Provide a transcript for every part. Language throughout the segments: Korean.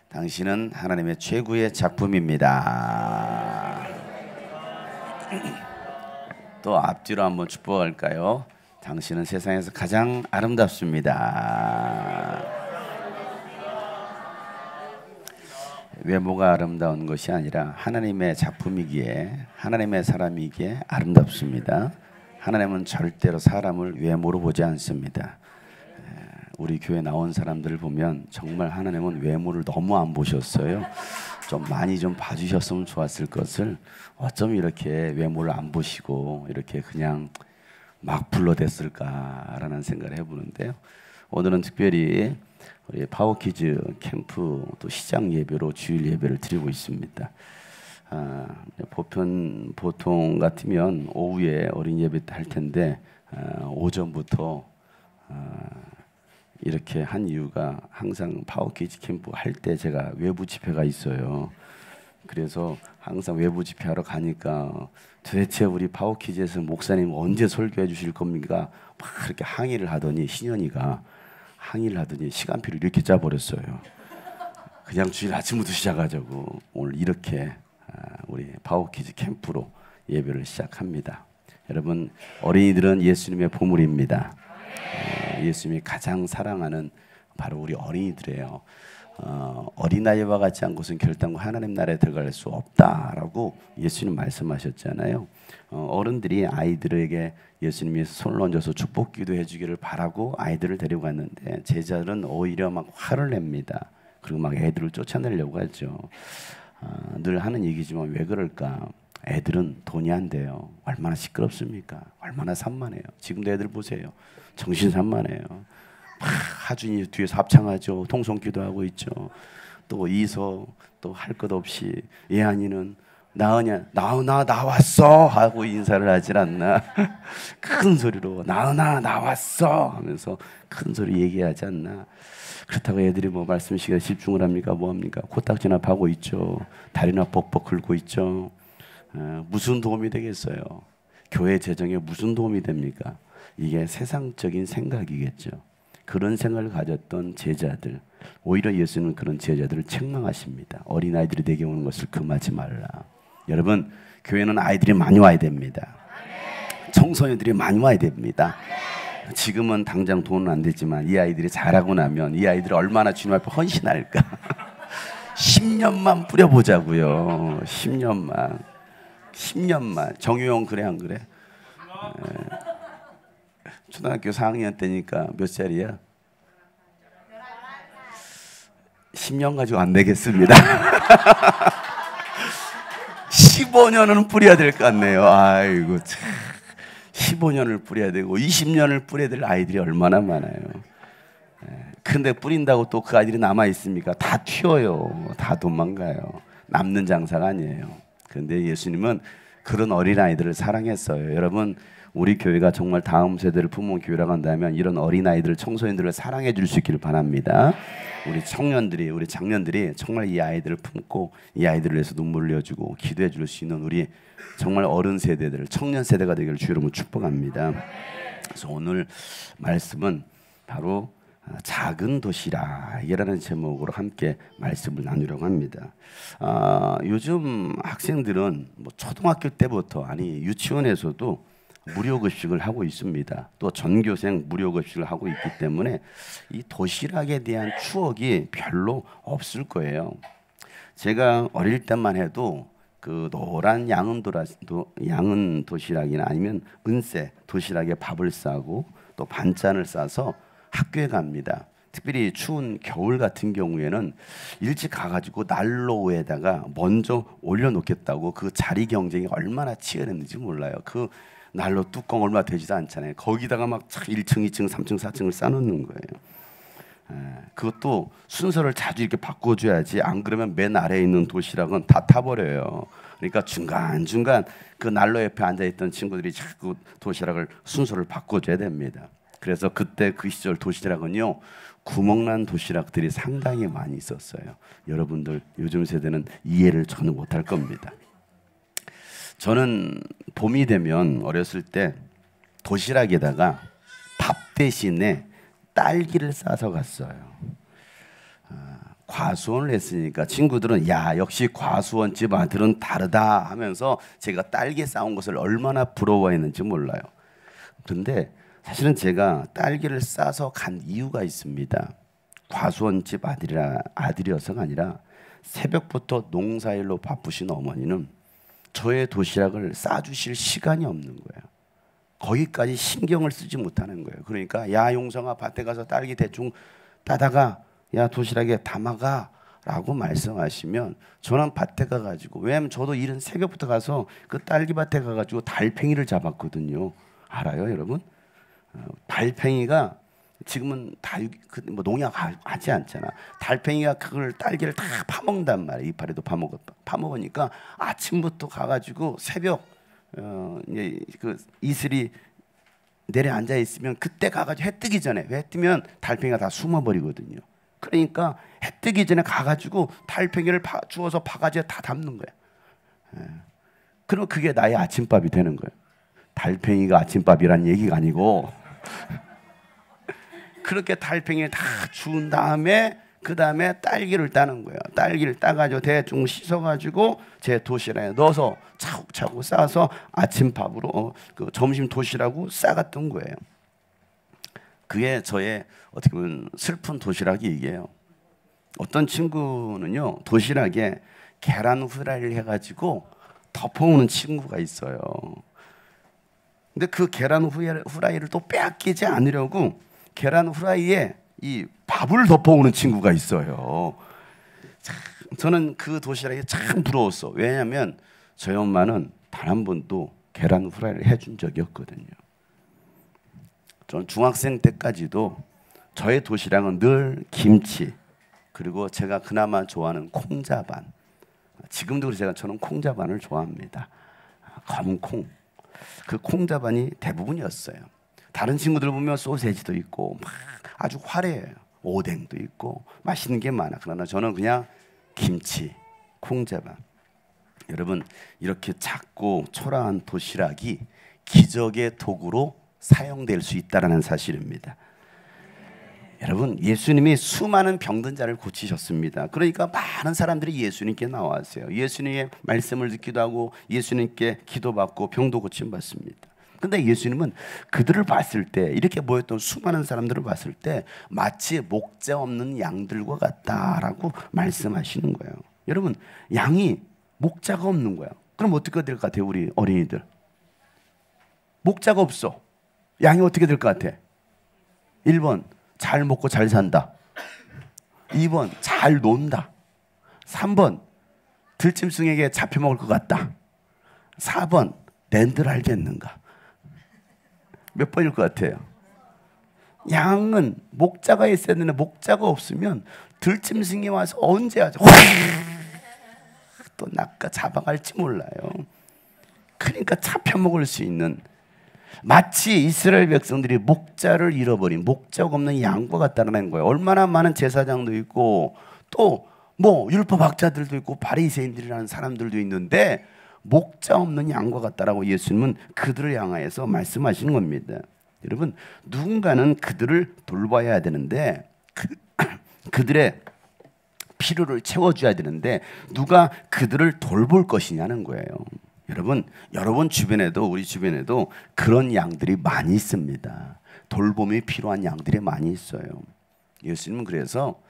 당신은 하나님의 최고의 작품입니다. 또 앞뒤로 한번 축복할까요? 당신은 세상에서 가장 아름답습니다. 외모가 아름다운 것이 아니라 하나님의 작품이기에, 하나님의 사람이기에 아름답습니다. 하나님은 절대로 사람을 외모로 보지 않습니다. 우리 교회 나온 사람들을 보면 정말 하나님은 외모를 너무 안 보셨어요. 좀 많이 좀 봐주셨으면 좋았을 것을 어쩜 이렇게 외모를 안 보시고 이렇게 그냥 막 불러댔을까라는 생각을 해보는데요. 오늘은 특별히 우리 파워키즈 캠프 또 시작 예배로 주일 예배를 드리고 있습니다. 보통 같으면 오후에 어린 예배 할 텐데 오전부터 이렇게 한 이유가 항상 파워키즈 캠프 할 때 제가 외부 집회가 있어요. 그래서 항상 외부 집회하러 가니까 도대체 우리 파워키즈에서 목사님 언제 설교해 주실 겁니까? 막 그렇게 항의를 하더니 신현이가 항의를 하더니 시간표를 이렇게 짜버렸어요. 그냥 주일 아침부터 시작하자고 오늘 이렇게 우리 파워키즈 캠프로 예배를 시작합니다. 여러분, 어린이들은 예수님의 보물입니다. 예수님이 가장 사랑하는 바로 우리 어린이들이에요. 어린아이와 같지 않고선 결단코 하나님 나라에 들어갈 수 없다라고 예수님 말씀하셨잖아요. 어른들이 아이들에게 예수님이 손을 얹어서 축복 기도해 주기를 바라고 아이들을 데리고 갔는데 제자들은 오히려 막 화를 냅니다. 그리고 막 애들을 쫓아내려고 하죠. 늘 하는 얘기지만 왜 그럴까? 애들은 돈이 안 돼요. 얼마나 시끄럽습니까? 얼마나 산만해요. 지금도 애들 보세요. 정신 산만해요. 하준이 뒤에서 합창하죠. 통성기도 하고 있죠. 또 이서 또 할 것 없이 예한이는 나은야 나은아 나왔어 하고 인사를 하질 않나. 큰 소리로 나은아 나왔어 하면서 큰 소리 얘기하지 않나. 그렇다고 애들이 뭐 말씀 시간에 집중을 합니까? 뭐합니까? 코딱지나 파고 있죠. 다리나 벅벅 긁고 있죠. 무슨 도움이 되겠어요? 교회 재정에 무슨 도움이 됩니까? 이게 세상적인 생각이겠죠. 그런 생각을 가졌던 제자들, 오히려 예수님은 그런 제자들을 책망하십니다. 어린아이들이 내게 오는 것을 금하지 말라. 여러분, 교회는 아이들이 많이 와야 됩니다. 청소년들이 많이 와야 됩니다. 지금은 당장 돈은 안 되지만 이 아이들이 자라고 나면 이 아이들이 얼마나 주님 앞에 헌신할까. 10년만 뿌려보자고요. 10년만. 정유영 그래 안 그래? 초등학교 4학년 때니까 몇 살이야? 10년 가지고 안 되겠습니다. 15년은 뿌려야 될 것 같네요. 아이고 참. 15년을 뿌려야 되고 20년을 뿌려야 될 아이들이 얼마나 많아요. 근데 뿌린다고 또 그 아이들이 남아 있습니까? 다 튀어요. 다 도망가요. 남는 장사가 아니에요. 그런데 예수님은 그런 어린아이들을 사랑했어요. 여러분, 우리 교회가 정말 다음 세대를 품은 교회라고 한다면 이런 어린아이들, 청소년들을 사랑해 줄 수 있기를 바랍니다. 우리 청년들이, 우리 장년들이 정말 이 아이들을 품고 이 아이들을 위해서 눈물을 흘려주고 기도해 줄 수 있는 우리 정말 어른 세대들, 청년 세대가 되기를 주의 이름으로 축복합니다. 그래서 오늘 말씀은 바로 작은 도시락이라는 제목으로 함께 말씀을 나누려고 합니다. 요즘 학생들은 뭐 초등학교 때부터 아니 유치원에서도 무료급식을 하고 있습니다. 또 전교생 무료급식을 하고 있기 때문에 이 도시락에 대한 추억이 별로 없을 거예요. 제가 어릴 때만 해도 그 노란 양은 도시락이나 아니면 은색 도시락에 밥을 싸고 또 반찬을 싸서 학교에 갑니다. 특별히 추운 겨울 같은 경우에는 일찍 가가지고 난로에다가 먼저 올려놓겠다고 그 자리 경쟁이 얼마나 치열했는지 몰라요. 그 난로 뚜껑 얼마 되지도 않잖아요. 거기다가 막 1층, 2층, 3층, 4층을 쌓아놓는 거예요. 그것도 순서를 자주 이렇게 바꿔줘야지 안 그러면 맨 아래에 있는 도시락은 다 타버려요. 그러니까 중간중간 그 난로 옆에 앉아있던 친구들이 자꾸 도시락을 순서를 바꿔줘야 됩니다. 그래서 그때 그 시절 도시락은요 구멍난 도시락들이 상당히 많이 있었어요. 여러분들 요즘 세대는 이해를 전혀 못할 겁니다. 저는 봄이 되면 어렸을 때 도시락에다가 밥 대신에 딸기를 싸서 갔어요. 과수원을 했으니까 친구들은 야 역시 과수원집 아들은 다르다 하면서 제가 딸기 싸운 것을 얼마나 부러워했는지 몰라요. 그런데 사실은 제가 딸기를 싸서 간 이유가 있습니다. 과수원집 아들이어서가 아니라 새벽부터 농사일로 바쁘신 어머니는 저의 도시락을 싸주실 시간이 없는 거예요. 거기까지 신경을 쓰지 못하는 거예요. 그러니까 야 용성아 밭에 가서 딸기 대충 따다가 야 도시락에 담아가 라고 말씀하시면 저는 밭에 가가지고, 왜냐면 저도 이른 새벽부터 가서 그 딸기밭에 가가지고 달팽이를 잡았거든요. 알아요 여러분? 달팽이가 지금은 다 뭐 농약 하지 않잖아. 달팽이가 그걸 딸기를 다 파먹는단 말이야. 이파리도 파먹으니까 아침부터 가가지고 새벽 이제 그 이슬이 내려 앉아 있으면 그때 가가지고 해 뜨기 전에, 해 뜨면 달팽이가 다 숨어버리거든요. 그러니까 해 뜨기 전에 가가지고 달팽이를 주워서 바가지에 다 담는 거야. 그럼 그게 나의 아침밥이 되는 거예요. 달팽이가 아침밥이란 얘기가 아니고 그렇게 달팽이를 다 주운 다음에 그 다음에 딸기를 따는 거예요. 딸기를 따가지고 대충 씻어가지고 제 도시락에 넣어서 차곡차곡 싸서 아침밥으로 그 점심 도시락으로 싸갔던 거예요. 그게 저의 어떻게 보면 슬픈 도시락이 이게요. 어떤 친구는요 도시락에 계란 후라이를 해가지고 덮어오는 친구가 있어요. 근데 그 계란 후라이를 또 빼앗기지 않으려고 계란 후라이에 이 밥을 덮어오는 친구가 있어요. 참, 저는 그 도시락이 참 부러웠어. 왜냐하면 저희 엄마는 단 한 번도 계란 후라이를 해준 적이 없거든요. 저는 중학생 때까지도 저의 도시락은 늘 김치, 그리고 제가 그나마 좋아하는 콩자반. 지금도 저는 콩자반을 좋아합니다. 검은 콩. 그 콩자반이 대부분이었어요. 다른 친구들 보면 소세지도 있고 막 아주 화려해요. 오뎅도 있고 맛있는 게 많아. 그러나 저는 그냥 김치, 콩자반. 여러분, 이렇게 작고 초라한 도시락이 기적의 도구로 사용될 수 있다는 사실입니다. 여러분, 예수님이 수많은 병든 자를 고치셨습니다. 그러니까 많은 사람들이 예수님께 나왔어요. 예수님의 말씀을 듣기도 하고 예수님께 기도받고 병도 고침받습니다. 근데 예수님은 그들을 봤을 때, 이렇게 모였던 수많은 사람들을 봤을 때 마치 목자 없는 양들과 같다라고 말씀하시는 거예요. 여러분, 양이 목자가 없는 거야. 그럼 어떻게 될 것 같아요? 우리 어린이들 목자가 없어. 양이 어떻게 될 것 같아? 1번 잘 먹고 잘 산다. 2번 잘 논다. 3번 들짐승에게 잡혀먹을 것 같다. 4번 낸들 알겠는가. 몇 번일 것 같아요? 양은 목자가 있어야 되는데 목자가 없으면 들짐승이 와서 언제 하죠? 또 낚아 잡아갈지 몰라요. 그러니까 잡혀먹을 수 있는, 마치 이스라엘 백성들이 목자를 잃어버린 목자가 없는 양과 같다는 거예요. 얼마나 많은 제사장도 있고 또 뭐 율법학자들도 있고 바리새인들이라는 사람들도 있는데 목자 없는 양과 같다라고 예수님은 그들을 향하여서 말씀하시는 겁니다. 여러분, 누군가는 그들을 돌봐야 되는데 그들의 필요를 채워줘야 되는데 누가 그들을 돌볼 것이냐는 거예요. 여러분 주변에도, 우리 주변에도 그런 양들이 많이 있습니다. 돌봄이 필요한 양들이 많이 있어요. 예수님은 그래서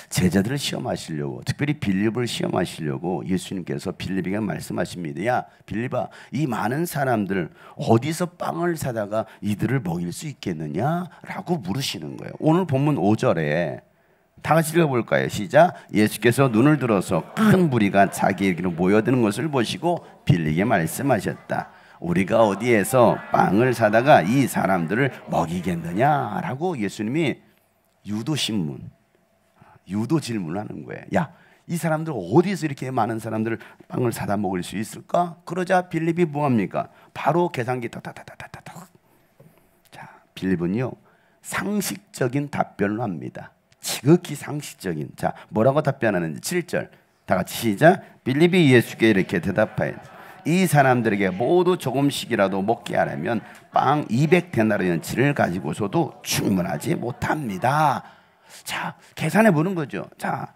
제자들을 시험하시려고, 특별히 빌립을 시험하시려고 예수님께서 빌립에게 말씀하십니다. 야 빌립아, 이 많은 사람들 어디서 빵을 사다가 이들을 먹일 수 있겠느냐라고 물으시는 거예요. 오늘 본문 5절에 다 같이 읽어볼까요? 시작. 예수께서 눈을 들어서 큰 무리가 자기에게로 모여드는 것을 보시고 빌립에게 말씀하셨다. 우리가 어디에서 빵을 사다가 이 사람들을 먹이겠느냐라고 예수님이 유도 질문을 하는 거예요. 야, 이 사람들 어디서 이렇게 많은 사람들을 빵을 사다 먹을 수 있을까? 그러자 빌립이 뭐합니까? 바로 계산기 타타타타타타. 자, 빌립은요 상식적인 답변을 합니다. 지극히 상식적인. 자, 뭐라고 답변하는지 7절 다 같이 시작. 빌립이 예수께 이렇게 대답하여 이 사람들에게 모두 조금씩이라도 먹게 하려면 빵 200데나리온치를 가지고서도 충분하지 못합니다. 자, 계산해 보는 거죠. 자,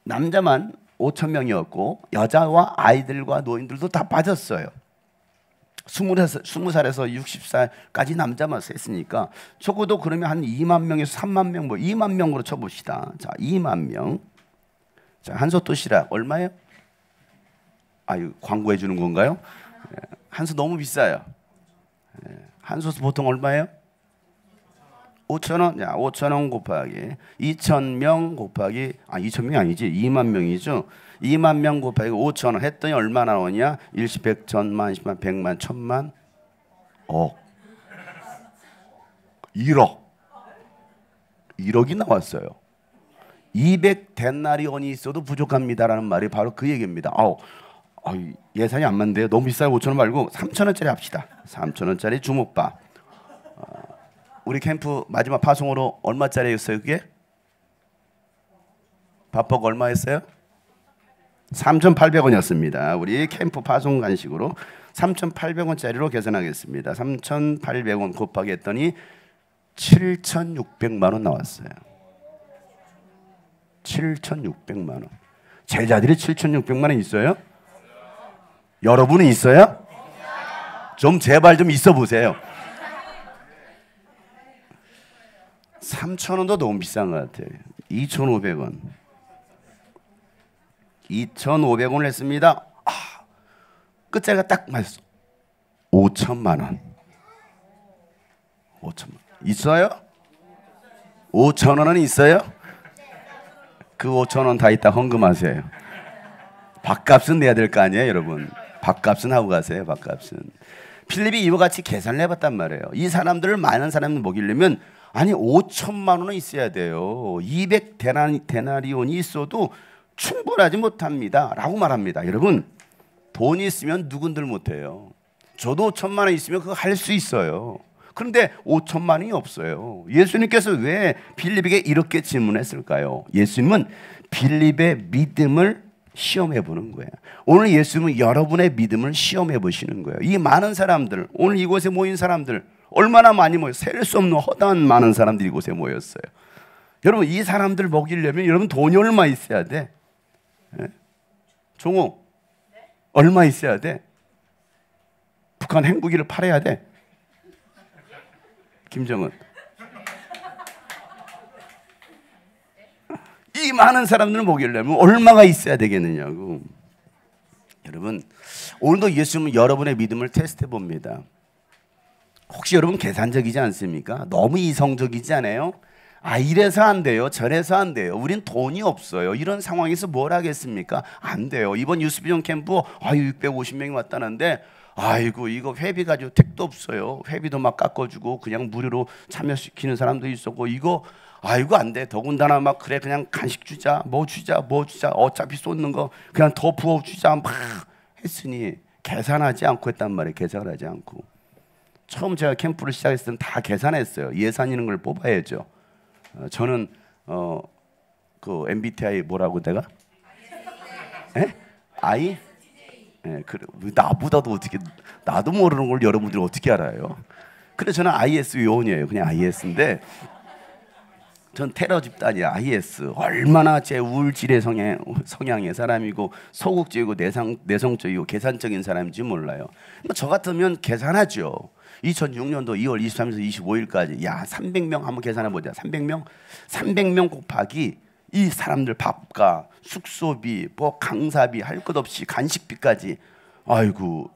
남자만 5,000명이었고 여자와 아이들과 노인들도 다 빠졌어요. 20살에서 60살까지 남자만 셌으니까 적어도 그러면 한 2만 명에서 3만 명, 뭐 2만 명으로 쳐봅시다. 자, 2만 명. 자, 한솥 도시락 얼마예요? 아유, 광고해 주는 건가요? 한솥 너무 비싸요. 한솥 보통 얼마예요? 5,000원. 야, 5,000원 곱하기 2,000명 곱하기 2,000명이 아니지 2만 명이죠. 2만 명 곱하기 5,000원 했더니 얼마 나오냐? 1십, 100, 1000만, 10만, 100만, 1000만, 억, 1억. 1억이 나왔어요. 200데나리온이 있어도 부족합니다라는 말이 바로 그 얘기입니다. 예산이 안 맞는데요. 너무 비싸요. 5,000원 말고 3,000원짜리 합시다. 3,000원짜리 주먹밥. 우리 캠프 마지막 파송으로 얼마짜리였어요? 그게? 밥버거 얼마였어요? 3,800원이었습니다. 우리 캠프 파송 간식으로 3,800원짜리로 계산하겠습니다. 3,800원 곱하기 했더니 7,600만 원 나왔어요. 7,600만 원. 제자들이 7,600만 원 있어요? 여러분은 있어요? 좀 제발 좀 있어 보세요. 3,000원도 너무 비싼 것 같아요. 2,500원. 2,500원을 했습니다. 끝자리가 딱 맞았어. 5천만 원. 5천만 원. 있어요? 5천 원은 있어요? 그 5천 원 다 있다 헌금하세요. 밥값은 내야 될 거 아니에요, 여러분. 밥값은 하고 가세요. 밥값은. 필립이 이와 같이 계산을 해봤단 말이에요. 이 사람들을 많은 사람을 먹이려면 아니 5천만 원은 있어야 돼요. 200데나리온이 있어도 충분하지 못합니다 라고 말합니다. 여러분, 돈이 있으면 누군들 못해요. 저도 5천만 원 있으면 그거 할 수 있어요. 그런데 5천만 원이 없어요. 예수님께서 왜 빌립에게 이렇게 질문했을까요? 예수님은 빌립의 믿음을 시험해 보는 거예요. 오늘 예수님은 여러분의 믿음을 시험해 보시는 거예요. 이 많은 사람들, 오늘 이곳에 모인 사람들 얼마나 많이 모여, 셀 수 없는 허다한 많은 사람들이 이곳에 모였어요. 여러분, 이 사람들 먹이려면 여러분 돈이 얼마 있어야 돼? 종호, 얼마 있어야 돼? 북한 핵무기를 팔아야 돼? 김정은, 이 많은 사람들을 먹이려면 얼마가 있어야 되겠느냐고. 여러분, 오늘도 예수님은 여러분의 믿음을 테스트해 봅니다. 혹시 여러분 계산적이지 않습니까? 너무 이성적이지 않아요? 이래서 안 돼요. 저래서 안 돼요. 우린 돈이 없어요. 이런 상황에서 뭘 하겠습니까? 안 돼요. 이번 유스비전 캠프 650명이 왔다는데 아이고 이거 회비 가지고 택도 없어요. 회비도 막 깎아주고 그냥 무료로 참여시키는 사람도 있었고 이거 안 돼. 더군다나 막 그래 그냥 간식 주자 뭐 주자 어차피 쏟는 거 그냥 더 부어주자 막 했으니 계산하지 않고 했단 말이에요. 계산을 하지 않고. 처음 제가 캠프를 시작했을 때는 다 계산했어요. 예산 있는 걸 뽑아야죠. 저는 그 MBTI 뭐라고 내가? I? 그래. 나보다도 어떻게 나도 모르는 걸 여러분들이 어떻게 알아요? 그래 저는 IS 요원이에요. 그냥 IS인데 전 테러 집단이야. IS 얼마나 제 우울질의 성향의 사람이고 소극적이고 내성적이고 계산적인 사람인지 몰라요. 저 같으면 계산하죠. 2006년도 2월 23일에서 25일까지 300명 한번 계산해 보자. 300명 곱하기 이 사람들 밥과 숙소비, 뭐 강사비 할 것 없이 간식비까지. 아이고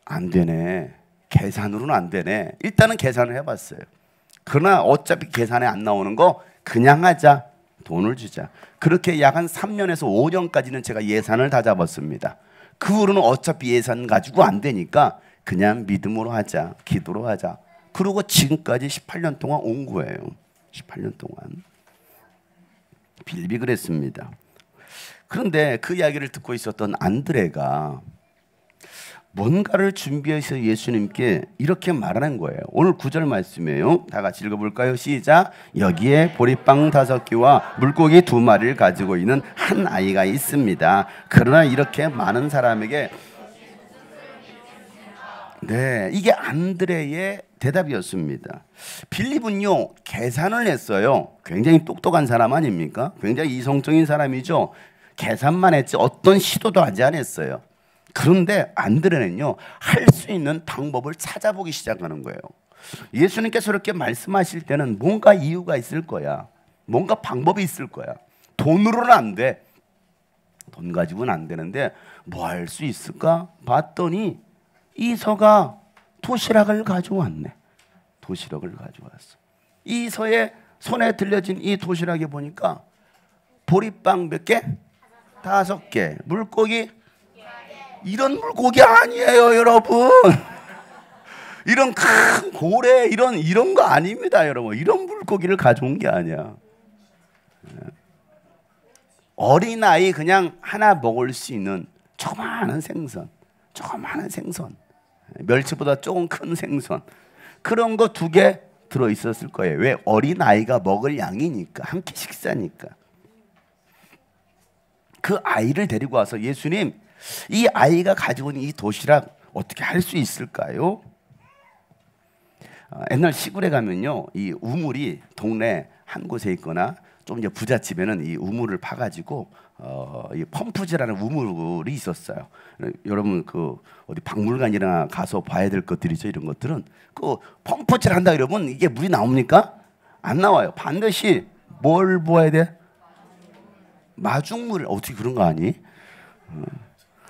안 되네. 계산으로는 안 되네. 일단은 계산을 해봤어요. 그러나 어차피 계산에 안 나오는 거 그냥 하자. 돈을 주자. 그렇게 약 한 3년에서 5년까지는 제가 예산을 다 잡았습니다. 그 후로는 어차피 예산 가지고 안 되니까 그냥 믿음으로 하자. 기도로 하자. 그리고 지금까지 18년 동안 온 거예요. 18년 동안. 빌립이 그랬습니다. 그런데 그 이야기를 듣고 있었던 안드레가 뭔가를 준비해서 예수님께 이렇게 말하는 거예요. 오늘 9절 말씀이에요. 다 같이 읽어볼까요? 시작. 여기에 보리빵 5개와 물고기 2마리를 가지고 있는 한 아이가 있습니다. 그러나 이렇게 많은 사람에게 이게 안드레의 대답이었습니다. 빌립은요 계산을 했어요. 굉장히 똑똑한 사람 아닙니까? 굉장히 이성적인 사람이죠. 계산만 했지 어떤 시도도 하지 않았어요. 그런데 안드레는요 할 수 있는 방법을 찾아보기 시작하는 거예요. 예수님께서 이렇게 말씀하실 때는 뭔가 이유가 있을 거야. 뭔가 방법이 있을 거야. 돈으로는 안 돼. 돈 가지고는 안 되는데 뭐 할 수 있을까? 봤더니 이서가 도시락을 가져왔네. 도시락을 가져왔어. 이서의 손에 들려진 이 도시락에 보니까 보리빵 몇 개? 5개. 물고기? 이런 물고기 아니에요, 여러분. 이런 큰 고래 이런 거 아닙니다, 여러분. 이런 물고기를 가져온 게 아니야. 어린아이 그냥 하나 먹을 수 있는 조그마한 생선, 멸치보다 조금 큰 생선, 그런 거 2개 들어있었을 거예요. 왜? 어린아이가 먹을 양이니까, 한 끼 식사니까. 그 아이를 데리고 와서 예수님, 이 아이가 가지고 있는 이 도시락 어떻게 할 수 있을까요? 옛날 시골에 가면요, 이 우물이 동네 한 곳에 있거나 좀 이제 부잣집에는 이 우물을 파가지고 이 펌프질하는 우물이 있었어요. 여러분 그 어디 박물관이나 가서 봐야 될 것들이죠. 이런 것들은 그 펌프질 한다 그러면 이게 물이 나옵니까? 안 나와요. 반드시 뭘 부어야 돼? 마중물. 어떻게 그런 거 아니?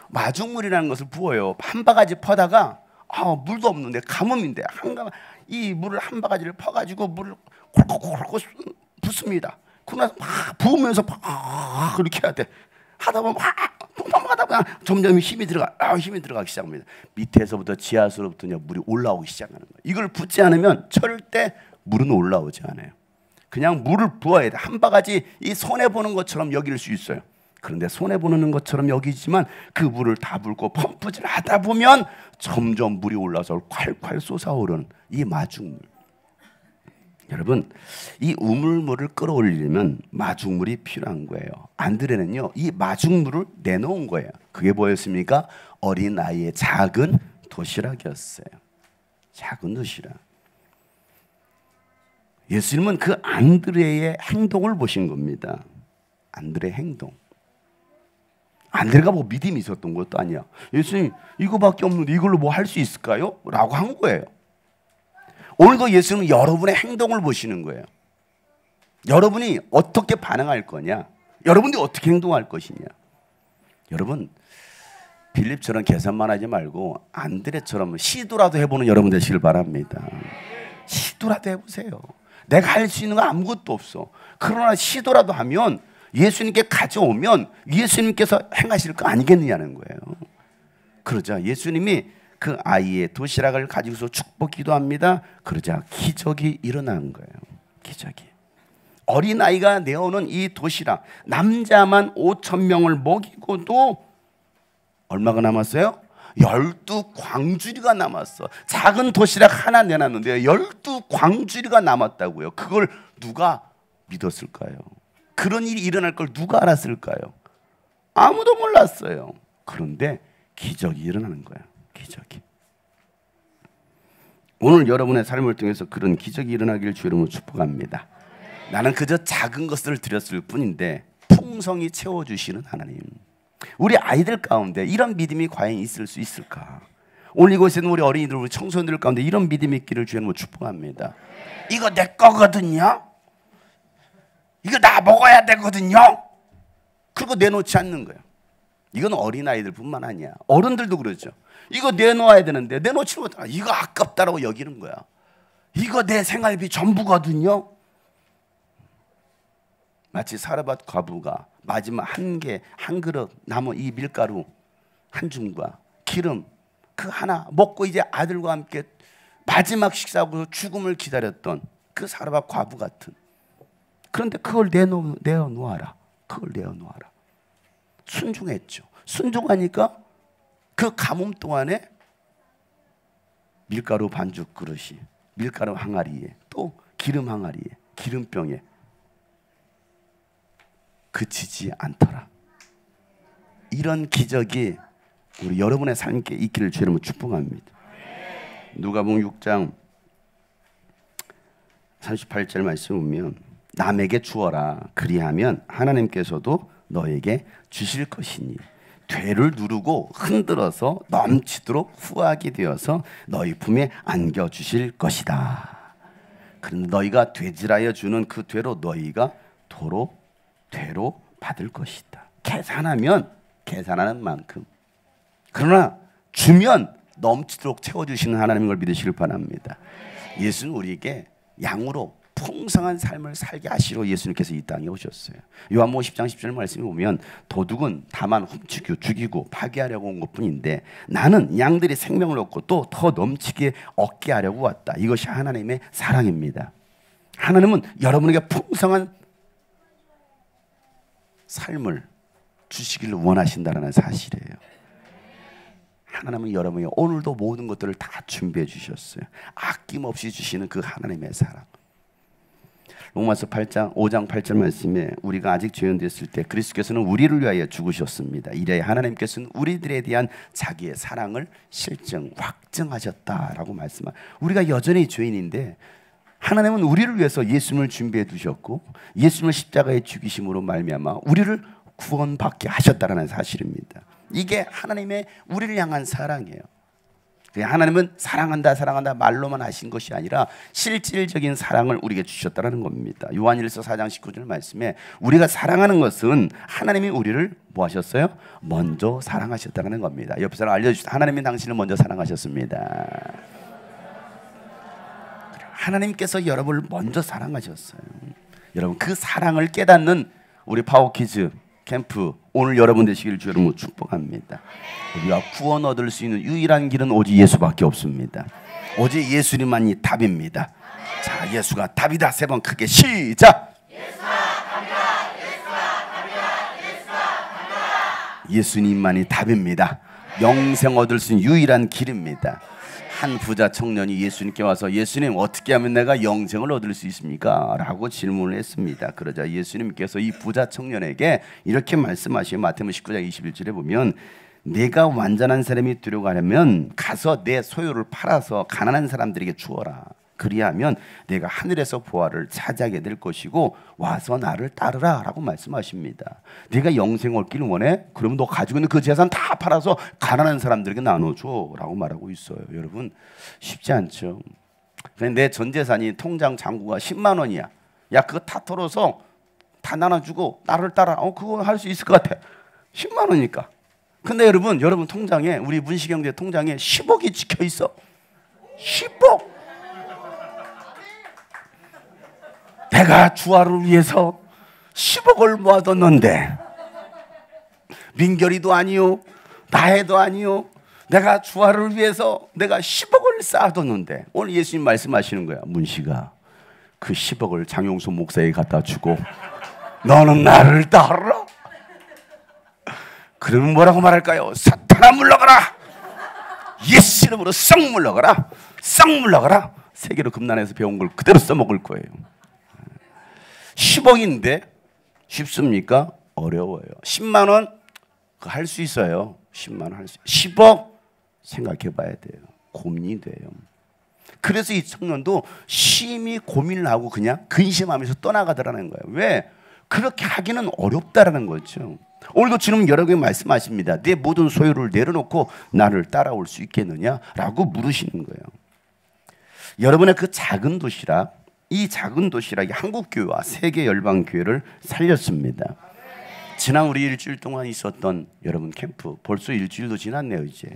마중물이라는 것을 부어요. 한 바가지 퍼다가 물도 없는데 가뭄인데 이 물을 한 바가지를 퍼가지고 물을 콜콜콜 붓습니다. 그러고 나서 막 부으면서 막 이렇게 해야 돼. 하다 보면 막 하다 보면 점점 힘이 들어가기 시작합니다. 밑에서부터 지하수로부터 물이 올라오기 시작하는 거예요. 이걸 붓지 않으면 절대 물은 올라오지 않아요. 그냥 물을 부어야 돼. 한 바가지 이 손에 보는 것처럼 여길 수 있어요. 그런데 손에 보는 것처럼 여기지만 그 물을 다 붓고 펌프질 하다 보면 점점 물이 올라서 콸콸 솟아오르는 이 마중물. 여러분, 이 우물물을 끌어올리려면 마중물이 필요한 거예요. 안드레는요 이 마중물을 내놓은 거예요. 그게 뭐였습니까? 어린아이의 작은 도시락이었어요. 작은 도시락. 예수님은 그 안드레의 행동을 보신 겁니다. 안드레의 행동. 안드레가 뭐 믿음이 있었던 것도 아니야. 예수님 이거밖에 없는데 이걸로 뭐 할 수 있을까요? 라고 한 거예요. 오늘도 예수님은 여러분의 행동을 보시는 거예요. 여러분이 어떻게 반응할 거냐? 여러분이 어떻게 행동할 것이냐? 여러분, 빌립처럼 계산만 하지 말고 안드레처럼 시도라도 해보는 여러분 되시길 바랍니다. 시도라도 해보세요. 내가 할 수 있는 거 아무것도 없어. 그러나 시도라도 하면 예수님께 가져오면 예수님께서 행하실 거 아니겠느냐는 거예요. 그러자 예수님이 그 아이의 도시락을 가지고서 축복 기도합니다. 그러자 기적이 일어난 거예요. 기적이. 어린아이가 내어오는 이 도시락, 남자만 5,000명을 먹이고도 얼마가 남았어요? 12광주리가 남았어. 작은 도시락 하나 내놨는데 12광주리가 남았다고요. 그걸 누가 믿었을까요? 그런 일이 일어날 걸 누가 알았을까요? 아무도 몰랐어요. 그런데 기적이 일어나는 거예요. 기적이. 오늘 여러분의 삶을 통해서 그런 기적이 일어나기를 주 이름으로 축복합니다. 나는 그저 작은 것을 드렸을 뿐인데 풍성히 채워주시는 하나님. 우리 아이들 가운데 이런 믿음이 과연 있을 수 있을까? 오늘 이곳에는 우리 어린이들, 우리 청소년들 가운데 이런 믿음이 있기를 주 이름으로 축복합니다. 이거 내 거거든요. 이거 나 먹어야 되거든요. 그리고 내놓지 않는 거예요. 이건 어린아이들 뿐만 아니야. 어른들도 그러죠. 이거 내놓아야 되는데 내놓지 못하고 이거 아깝다라고 여기는 거야. 이거 내 생활비 전부거든요. 마치 사르밧 과부가 마지막 한 그릇 남은 이 밀가루 한 줌과 기름 그 하나 먹고 이제 아들과 함께 마지막 식사하고 죽음을 기다렸던 그 사르밧 과부 같은. 그런데 그걸 내어놓아라. 그걸 내어놓아라. 순종했죠. 순종하니까 그 가뭄 동안에 밀가루 반죽 그릇이, 밀가루 항아리에, 또 기름 항아리에, 기름병에 그치지 않더라. 이런 기적이 우리 여러분의 삶께 있기를 주님으로 축복합니다. 누가복음 6장 38절 말씀 보면 남에게 주어라 그리하면 하나님께서도 너에게 주실 것이니 되를 누르고 흔들어서 넘치도록 후하게 되어서 너희 품에 안겨주실 것이다. 그런데 너희가 되질하여 주는 그 되로 너희가 도로 되로 받을 것이다. 계산하면 계산하는 만큼, 그러나 주면 넘치도록 채워주시는 하나님인 걸 믿으시길 바랍니다. 예수는 우리에게 양으로 풍성한 삶을 살게 하시러 예수님께서 이 땅에 오셨어요. 요한복음 10장 10절 말씀에 보면 도둑은 다만 훔치고 죽이고 파괴하려고 온 것뿐인데 나는 양들이 생명을 얻고 또 더 넘치게 얻게 하려고 왔다. 이것이 하나님의 사랑입니다. 하나님은 여러분에게 풍성한 삶을 주시기를 원하신다는 사실이에요. 하나님은 여러분이 오늘도 모든 것들을 다 준비해 주셨어요. 아낌없이 주시는 그 하나님의 사랑. 로마서 5장 8절 말씀에 우리가 아직 죄인되었을 때 그리스도께서는 우리를 위하여 죽으셨습니다. 이래야 하나님께서는 우리들에 대한 자기의 사랑을 실증, 확증하셨다라고 말씀합니다. 우리가 여전히 죄인인데 하나님은 우리를 위해서 예수님을 준비해 두셨고 예수님을 십자가에 죽이심으로 말미암아 우리를 구원받게 하셨다는 사실입니다. 이게 하나님의 우리를 향한 사랑이에요. 하나님은 사랑한다 사랑한다 말로만 하신 것이 아니라 실질적인 사랑을 우리에게 주셨다는 겁니다. 요한일서 4장 19절 말씀에 우리가 사랑하는 것은 하나님이 우리를 뭐 하셨어요? 먼저 사랑하셨다는 겁니다. 옆 사람 알려주시죠. 하나님이 당신을 먼저 사랑하셨습니다. 하나님께서 여러분을 먼저 사랑하셨어요. 여러분 그 사랑을 깨닫는 우리 파워키즈 캠프 오늘 여러분 되시길 주 여러분 축복합니다. 우리가 구원 얻을 수 있는 유일한 길은 오직 예수밖에 없습니다. 오직 예수님만이 답입니다. 자, 예수가 답이다. 3번 크게 시작. 예수가 답이다. 예수가 답이다. 예수가 답이다. 예수님만이 답입니다. 영생 얻을 수 있는 유일한 길입니다. 한 부자 청년이 예수님께 와서 예수님 어떻게 하면 내가 영생을 얻을 수 있습니까? 라고 질문을 했습니다. 그러자 예수님께서 이 부자 청년에게 이렇게 말씀하시요. 마태복음 19장 21절에 보면 내가 완전한 사람이 되려고 하려면 가서 내 소유를 팔아서 가난한 사람들에게 주어라. 그리하면 내가 하늘에서 보화를 차지하게 될 것이고 와서 나를 따르라 라고 말씀하십니다. 네가 영생 얻기를 원해? 그러면 너 가지고 있는 그 재산 다 팔아서 가난한 사람들에게 나눠줘 라고 말하고 있어요. 여러분 쉽지 않죠. 내 전 재산이 통장 잔고가 10만 원이야. 야 그거 다 털어서 다 나눠주고 나를 따라. 그거 할 수 있을 것 같아. 10만 원이니까. 근데 여러분 통장에 우리 문시경제 통장에 10억이 찍혀 있어. 10억. 내가 주화를 위해서 10억을 모아뒀는데 민결이도 아니요 나해도 아니요 내가 주화를 위해서 내가 10억을 쌓아뒀는데 오늘 예수님 말씀하시는 거야. 문씨가 그 10억을 장용수 목사에게 갖다 주고 너는 나를 따르라. 그러면 뭐라고 말할까요? 사탄아 물러가라. 예수 이름으로 썩 물러가라. 썩 물러가라. 세계로 금난에서 배운 걸 그대로 써먹을 거예요. 10억인데 쉽습니까? 어려워요. 10만 원 할 수 있어요. 10만 원 할 수. 10억 생각해 봐야 돼요. 고민이 돼요. 그래서 이 청년도 심히 고민을 하고 그냥 근심하면서 떠나가더라는 거예요. 왜? 그렇게 하기는 어렵다라는 거죠. 오늘도 주님 여러 개 말씀하십니다. 내 모든 소유를 내려놓고 나를 따라올 수 있겠느냐라고 물으시는 거예요. 여러분의 그 작은 도시락, 이 작은 도시락이 한국교회와 세계 열방교회를 살렸습니다. 지난 우리 일주일 동안 있었던 여러분 캠프 벌써 일주일도 지났네요. 이제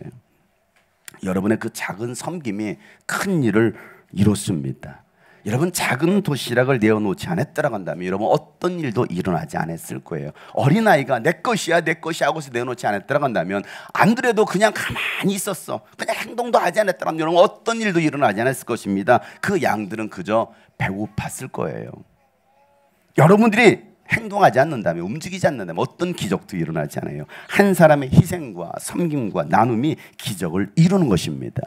여러분의 그 작은 섬김이 큰 일을 이뤘습니다. 여러분 작은 도시락을 내어놓지 않았더라고 한다면 여러분 어떤 일도 일어나지 않았을 거예요. 어린아이가 내 것이야 내 것이야 하고서 내어놓지 않았더라고 한다면 안 그래도 그냥 가만히 있었어. 그냥 행동도 하지 않았더라고 하면 여러분 어떤 일도 일어나지 않았을 것입니다. 그 양들은 그저 배고팠을 거예요. 여러분들이 행동하지 않는다면 움직이지 않는다면 어떤 기적도 일어나지 않아요. 한 사람의 희생과 섬김과 나눔이 기적을 이루는 것입니다.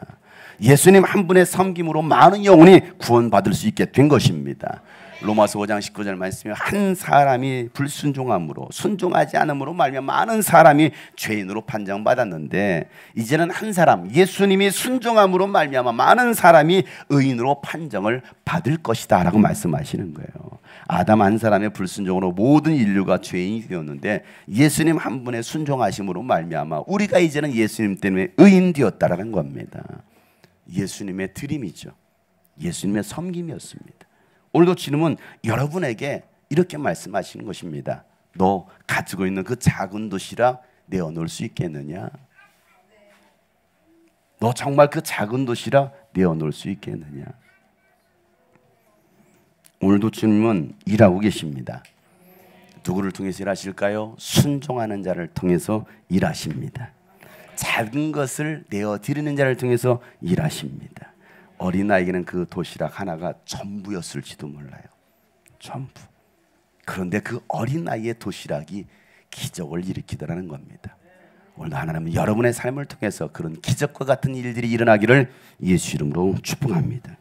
예수님 한 분의 섬김으로 많은 영혼이 구원받을 수 있게 된 것입니다. 로마서 5장 19절 말씀에 한 사람이 불순종함으로 순종하지 않음으로 말미암아 많은 사람이 죄인으로 판정받았는데 이제는 한 사람 예수님이 순종함으로 말미암아 많은 사람이 의인으로 판정을 받을 것이다 라고 말씀하시는 거예요. 아담 한 사람의 불순종으로 모든 인류가 죄인이 되었는데 예수님 한 분의 순종하심으로 말미암아 우리가 이제는 예수님 때문에 의인 되었다라는 겁니다. 예수님의 드림이죠. 예수님의 섬김이었습니다. 오늘도 주님은 여러분에게 이렇게 말씀하시는 것입니다. 너 가지고 있는 그 작은 도시락 내어놓을 수 있겠느냐? 너 정말 그 작은 도시락 내어놓을 수 있겠느냐? 오늘도 주님은 일하고 계십니다. 누구를 통해서 일하실까요? 순종하는 자를 통해서 일하십니다. 작은 것을 내어드리는 자를 통해서 일하십니다. 어린아이에게는 그 도시락 하나가 전부였을지도 몰라요. 전부. 그런데 그 어린아이의 도시락이 기적을 일으키더라는 겁니다. 오늘도 하나님은 여러분의 삶을 통해서 그런 기적과 같은 일들이 일어나기를 예수 이름으로 축복합니다.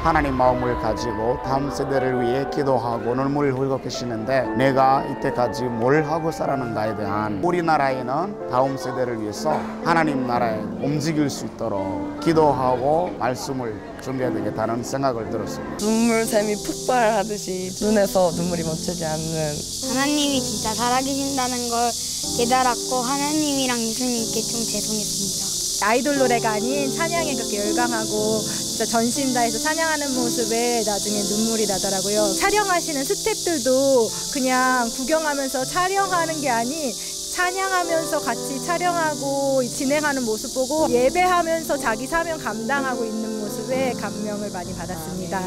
하나님 마음을 가지고 다음 세대를 위해 기도하고 눈물을 흘리고 계시는데 내가 이때까지 뭘 하고 살았는가에 대한 우리나라에는 다음 세대를 위해서 하나님 나라에 움직일 수 있도록 기도하고 말씀을 준비해야 되겠다는 생각을 들었습니다. 눈물샘이 폭발하듯이 눈에서 눈물이 멈추지 않는 하나님이 진짜 살아계신다는 걸 깨달았고 하나님이랑 예수님께 좀 죄송했습니다. 아이돌 노래가 아닌 찬양에 그렇게 열광하고 진짜 전심 다해서 찬양하는 모습에 나중에 눈물이 나더라고요. 촬영하시는 스태프들도 그냥 구경하면서 촬영하는 게 아닌 찬양하면서 같이 촬영하고 진행하는 모습 보고 예배하면서 자기 사명 감당하고 있는 모습에 감명을 많이 받았습니다.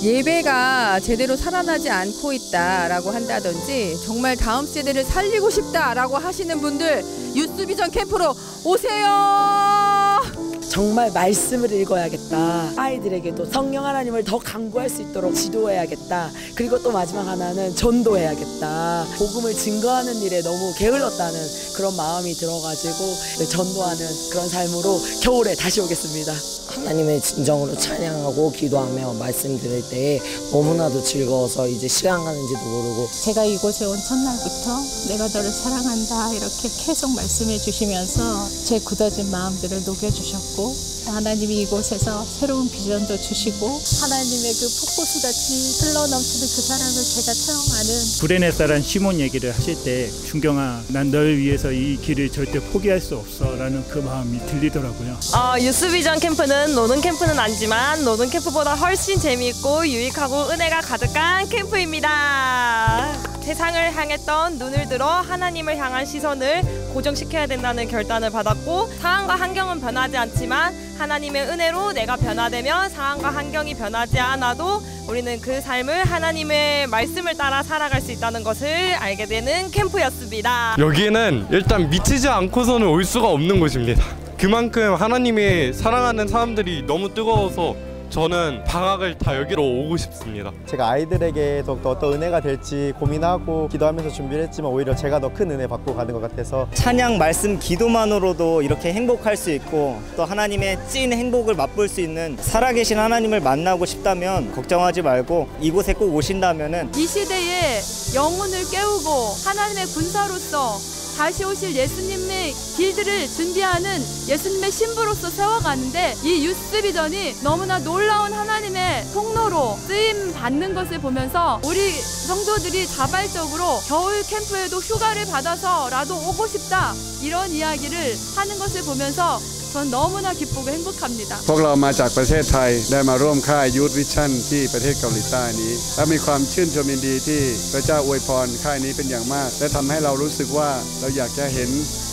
예배가 제대로 살아나지 않고 있다라고 한다든지 정말 다음 세대를 살리고 싶다라고 하시는 분들 유스비전 캠프로 오세요. 정말 말씀을 읽어야겠다. 아이들에게도 성령 하나님을 더 강구할 수 있도록 지도해야겠다. 그리고 또 마지막 하나는 전도해야겠다. 복음을 증거하는 일에 너무 게을렀다는 그런 마음이 들어가지고 전도하는 그런 삶으로 겨울에 다시 오겠습니다. 하나님의 진정으로 찬양하고 기도하며 말씀 들을 때 너무나도 즐거워서 이제 시간 가는지도 모르고 제가 이곳에 온 첫날부터 내가 너를 사랑한다 이렇게 계속 말씀해 주시면서 제 굳어진 마음들을 녹여주셨고 하나님이 이곳에서 새로운 비전도 주시고 하나님의 그 폭포수같이 흘러넘치는 그 사랑을 제가 체험하는 브레네사란 시몬 얘기를 하실 때 준경아 난 너를 위해서 이 길을 절대 포기할 수 없어 라는 그 마음이 들리더라고요. 유스비전 캠프는 노는 캠프는 아니지만 노는 캠프보다 훨씬 재미있고 유익하고 은혜가 가득한 캠프입니다. 세상을 향했던 눈을 들어 하나님을 향한 시선을 고정시켜야 된다는 결단을 받았고 상황과 환경은 변하지 않지만 하나님의 은혜로 내가 변화되면 상황과 환경이 변하지 않아도 우리는 그 삶을 하나님의 말씀을 따라 살아갈 수 있다는 것을 알게 되는 캠프였습니다. 여기는 일단 미치지 않고서는 올 수가 없는 곳입니다. 그만큼 하나님이 사랑하는 사람들이 너무 뜨거워서 저는 방학을 다 여기로 오고 싶습니다. 제가 아이들에게 더욱더 어떤 은혜가 될지 고민하고 기도하면서 준비를 했지만 오히려 제가 더 큰 은혜 받고 가는 것 같아서 찬양, 말씀, 기도만으로도 이렇게 행복할 수 있고 또 하나님의 찐 행복을 맛볼 수 있는 살아계신 하나님을 만나고 싶다면 걱정하지 말고 이곳에 꼭 오신다면은 이 시대에 영혼을 깨우고 하나님의 군사로서 다시 오실 예수님의 길들을 준비하는 예수님의 신부로서 세워가는데 이 유스비전이 너무나 놀라운 하나님의 통로로 쓰임 받는 것을 보면서 우리 성도들이 자발적으로 겨울 캠프에도 휴가를 받아서라도 오고 싶다 이런 이야기를 하는 것을 보면서 전 너무나 기쁘고 행복합니다. พวกเรามาจากประเทศไทยได้มาร่วมค่ายยูทวิชั่นที่ประเทศเกาหลีใต้นี้และมีความชื่นชมยินดีที่พระเจ้าอวยพรค่ายนี้เป็นอย่างมากและทำให้เรารู้สึกว่าเราอยากจะเห็น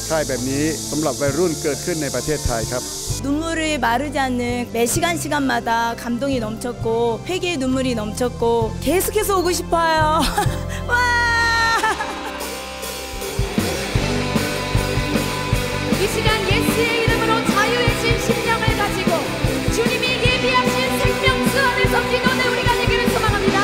ค่ายแบบนี้สำหรับวัยรุ่นเกิดขึ้นในประเทศไทยครับ 눈물을 마르지 않는 매 시간마다 감동이 넘쳤고 회개의 눈물이 넘쳤고 계속해서 오고 싶어요. 와! 이 시간 예수의 이름으로 자유의 진 심령을 가지고 주님이 예비하신 생명수 안에서 기도는 우리가 되기를 소망합니다.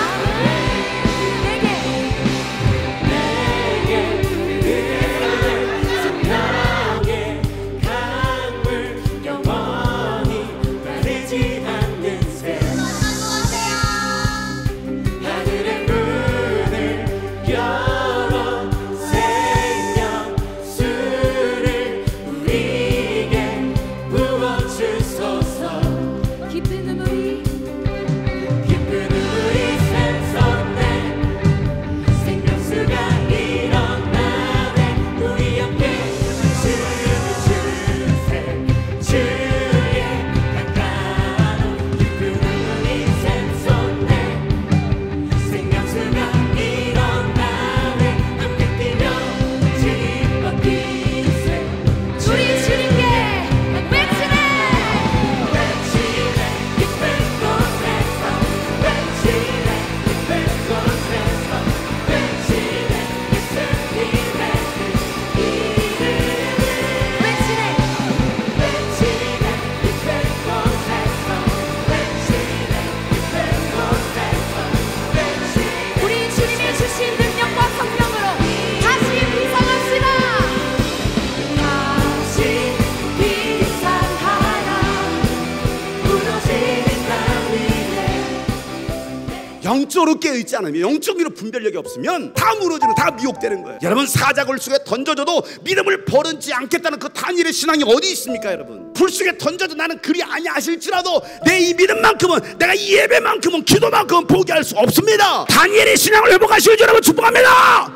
영적으로 깨어있지 않으면, 영적으로 분별력이 없으면 다 무너지는, 다 미혹되는 거예요. 여러분, 사자굴 속에 던져줘도 믿음을 버리지 않겠다는 그 다니엘의 신앙이 어디 있습니까? 여러분, 불 속에 던져도 나는 그리 아니하실지라도 내 이 믿음만큼은, 내가 이 예배만큼은, 기도만큼은 포기할 수 없습니다. 다니엘의 신앙을 회복하시길 여러분 축복합니다.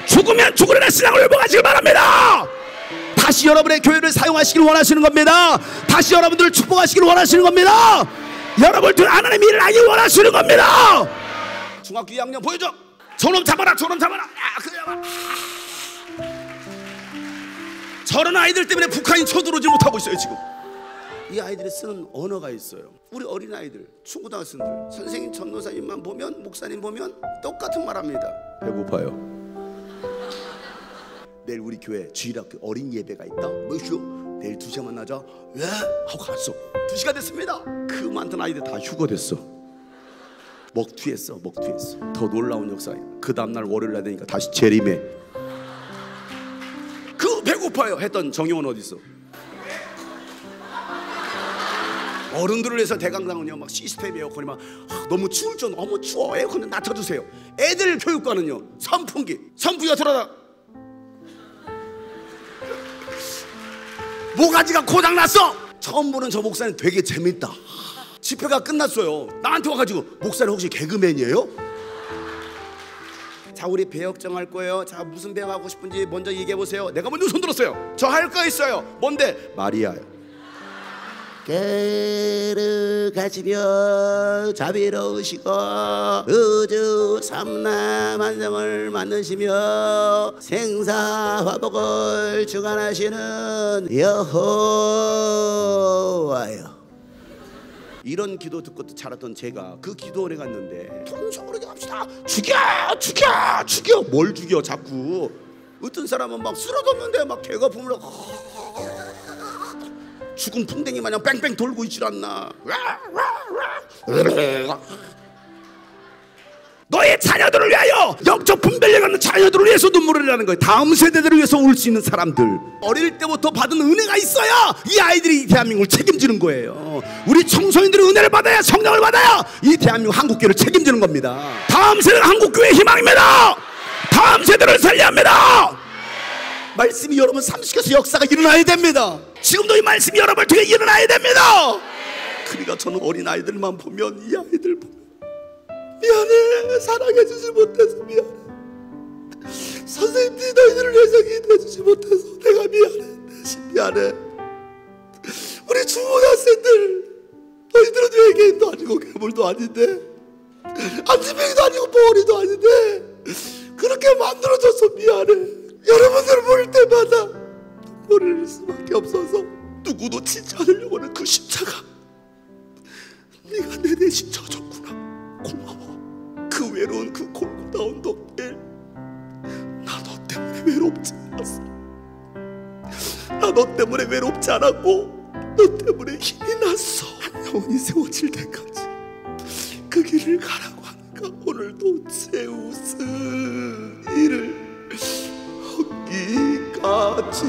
죽으면 죽으려는 신앙을 회복하시길 바랍니다. 다시 여러분의 교회를 사용하시길 원하시는 겁니다. 다시 여러분들을 축복하시길 원하시는 겁니다. 여러분들 하나님의 일을 하길 원하시는 겁니다. 중학교 2학년 보여줘. 저놈 잡아라, 저놈 잡아라. 야, 그래 잡아. 저런 아이들 때문에 북한이 쳐들어오지 못하고 있어요 지금. 이 아이들이 쓰는 언어가 있어요. 우리 어린아이들, 중고등학생들, 선생님, 전도사님만 보면, 목사님 보면 똑같은 말합니다. 배고파요. 내일 우리 교회 주일학교 어린 예배가 있다. 뭐시오? 내일 2시간 만나자. 왜? 하고 갔어. 2시간 됐습니다. 그 많던 아이들 다 휴거됐어. 먹튀했어. 먹튀했어. 더 놀라운 역사예요. 그 다음날 월요일날 되니까 다시 재림해. 그 배고파요 했던 정의원 어디 있어? 어른들을 위해서 대강당은요 막 시스템 에어컨이 막 너무 추울 줄 너무 추워 에어컨 낮춰주세요. 애들 교육과는요 선풍기가 돌아다 모가지가 고장났어. 처음 보는 저 목사님 되게 재밌다. 집회가 끝났어요. 나한테 와가지고 목사님 혹시 개그맨이에요? 자, 우리 배역정 할 거예요. 자, 무슨 배역 하고 싶은지 먼저 얘기해 보세요. 내가 먼저 손 들었어요. 저 할 거 있어요. 뭔데? 마리아요. 거룩하시며 자비로우시고 우주 삼남 한성을 만드시며 생사화복을 주관하시는 여호와여. 이런 기도 듣고 자랐던 제가 그 기도원에 갔는데 통성으로 합시다. 죽여. 뭘 죽여 자꾸. 어떤 사람은 막 쓰러졌는데 막 개가 품으러 죽은 풍뎅이 마냥 뺑뺑 돌고 있질 않나. 너의 자녀들을 위하여, 영적 분별력 없는 자녀들을 위해서 눈물을 흘리는 거예요. 다음 세대들을 위해서 울 수 있는 사람들. 어릴 때부터 받은 은혜가 있어야 이 아이들이 이 대한민국을 책임지는 거예요. 우리 청소년들이 은혜를 받아야, 성령을 받아야 이 대한민국 한국교회를 책임지는 겁니다. 다음 세대는 한국교회의 희망입니다. 다음 세대를 살려야 합니다. 말씀이 여러분 삶속에서 역사가 일어나야 됩니다. 지금도 이 말씀이 여러분을 통해 일어나야 됩니다. 그러니까 저는 어린아이들만 보면, 이 아이들 보면 미안해, 사랑해주지 못해서 미안해. 선생님들이 너희들을 위해서 기도해주지 못해서 내가 미안해. 대신 미안해. 중고등학생들, 너희들은 외계인도 아니고 괴물도 아닌데, 안지병이도 아니고 벙어리도 아닌데 그렇게 만들어줘서 미안해. 여러분들 볼 때마다 눈물을 흘릴 수밖에 없어서 누구도 치지 않으려고 하는 그 십자가, 네가 내 대신 져줬구나. 고마워. 그 외로운 그 골고다 언덕길, 나 너 때문에 외롭지 않았어. 나 너 때문에 외롭지 않았고 너 때문에 힘이 났어. 한 영혼이 세워질 때까지 그 길을 가라고 하니까 오늘도 제우스 이를 얻기까지